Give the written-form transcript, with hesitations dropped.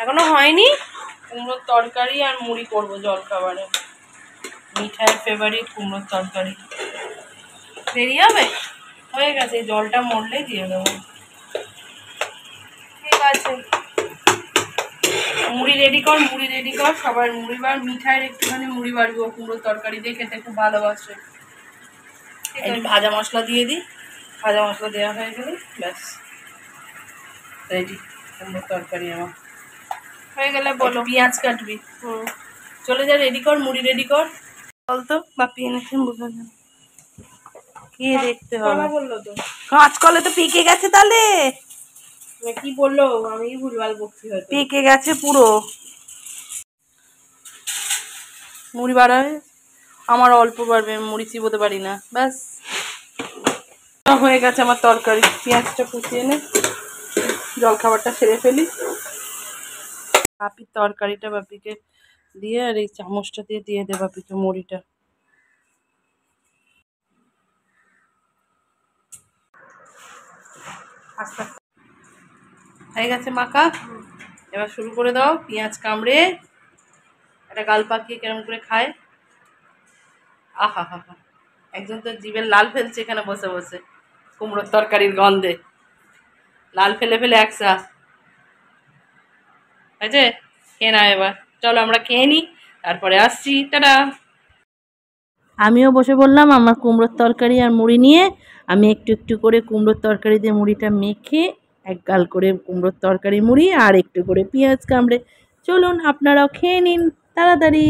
এখনো হয়নি। কুমড়োর তরকারি আর মুড়ি করবো জলখাবারে। মিঠাইয়ের ফেভারিট কুমড়োর তরকারি। দেরি হবে? হয়ে গেছে, জলটা মরলেই দিয়ে দেবো। ঠিক আছে, মুড়ি রেডি কর, মুড়ি রেডি কর। সবার মুড়ি বার, মিঠাইয়ের একটুখানি মুড়ি বাড়বো কুমড়োর তরকারি দিয়ে খেতে খুব ভালোবাসে। একটু ভাজা মশলা দিয়ে দিই, ভাজা মশলা দেওয়া হয়ে গেলে ব্যাস রেডি কুমড়োর তরকারি আমার হয়ে গেলে বলো। পেঁয়াজ কাটবি। চলে যা, রেডি কর, মুড়ি রেডি কর। বলতো বাপি এনেছেন, বুঝা যান কি দেখতে হবে। বললো তো কাঁচকলে তো পেকে গেছে। তাহলে কি বললো? আমি ভুলভাল বকছি, হয়তো পেকে গেছে পুরো। মুড়ি বাড়ায় আমার অল্প বাড়বে, মুড়ি চিবোতে পারি না। ব্যাস হয়ে গেছে আমার তরকারি। পেঁয়াজটা কুচিয়ে নে, জলখাবারটা সেরে ফেলি। বাপির তরকারিটা বাপিকে দিয়ে আর এই চামচটা দিয়ে দিয়ে দে বাপিকে মুড়িটা। আস্তে আস্তে হয়ে গেছে মাখা। এবার শুরু করে দাও। পেঁয়াজ কামড়ে একটা গাল পাকিয়ে কেরম করে খায়। আহা হা হা, একজন তো জিভের লাল ফেলছে এখানে বসে বসে কুমড়োর তরকারির গন্ধে। লাল ফেলে ফেলে একসা হয়েছে। খেয়ে না এবার, চলো আমরা খেয়ে নিই, তারপরে আসছি। টাটা। আমিও বসে বললাম আমার কুমড়োর তরকারি আর মুড়ি নিয়ে। আমি একটু একটু করে কুমড়োর তরকারি দিয়ে মুড়িটা মেখে, এক গাল করে কুমড়োর তরকারি মুড়ি আর একটু করে পেঁয়াজ কামড়ে। চলুন আপনারাও খেয়ে নিন তাড়াতাড়ি।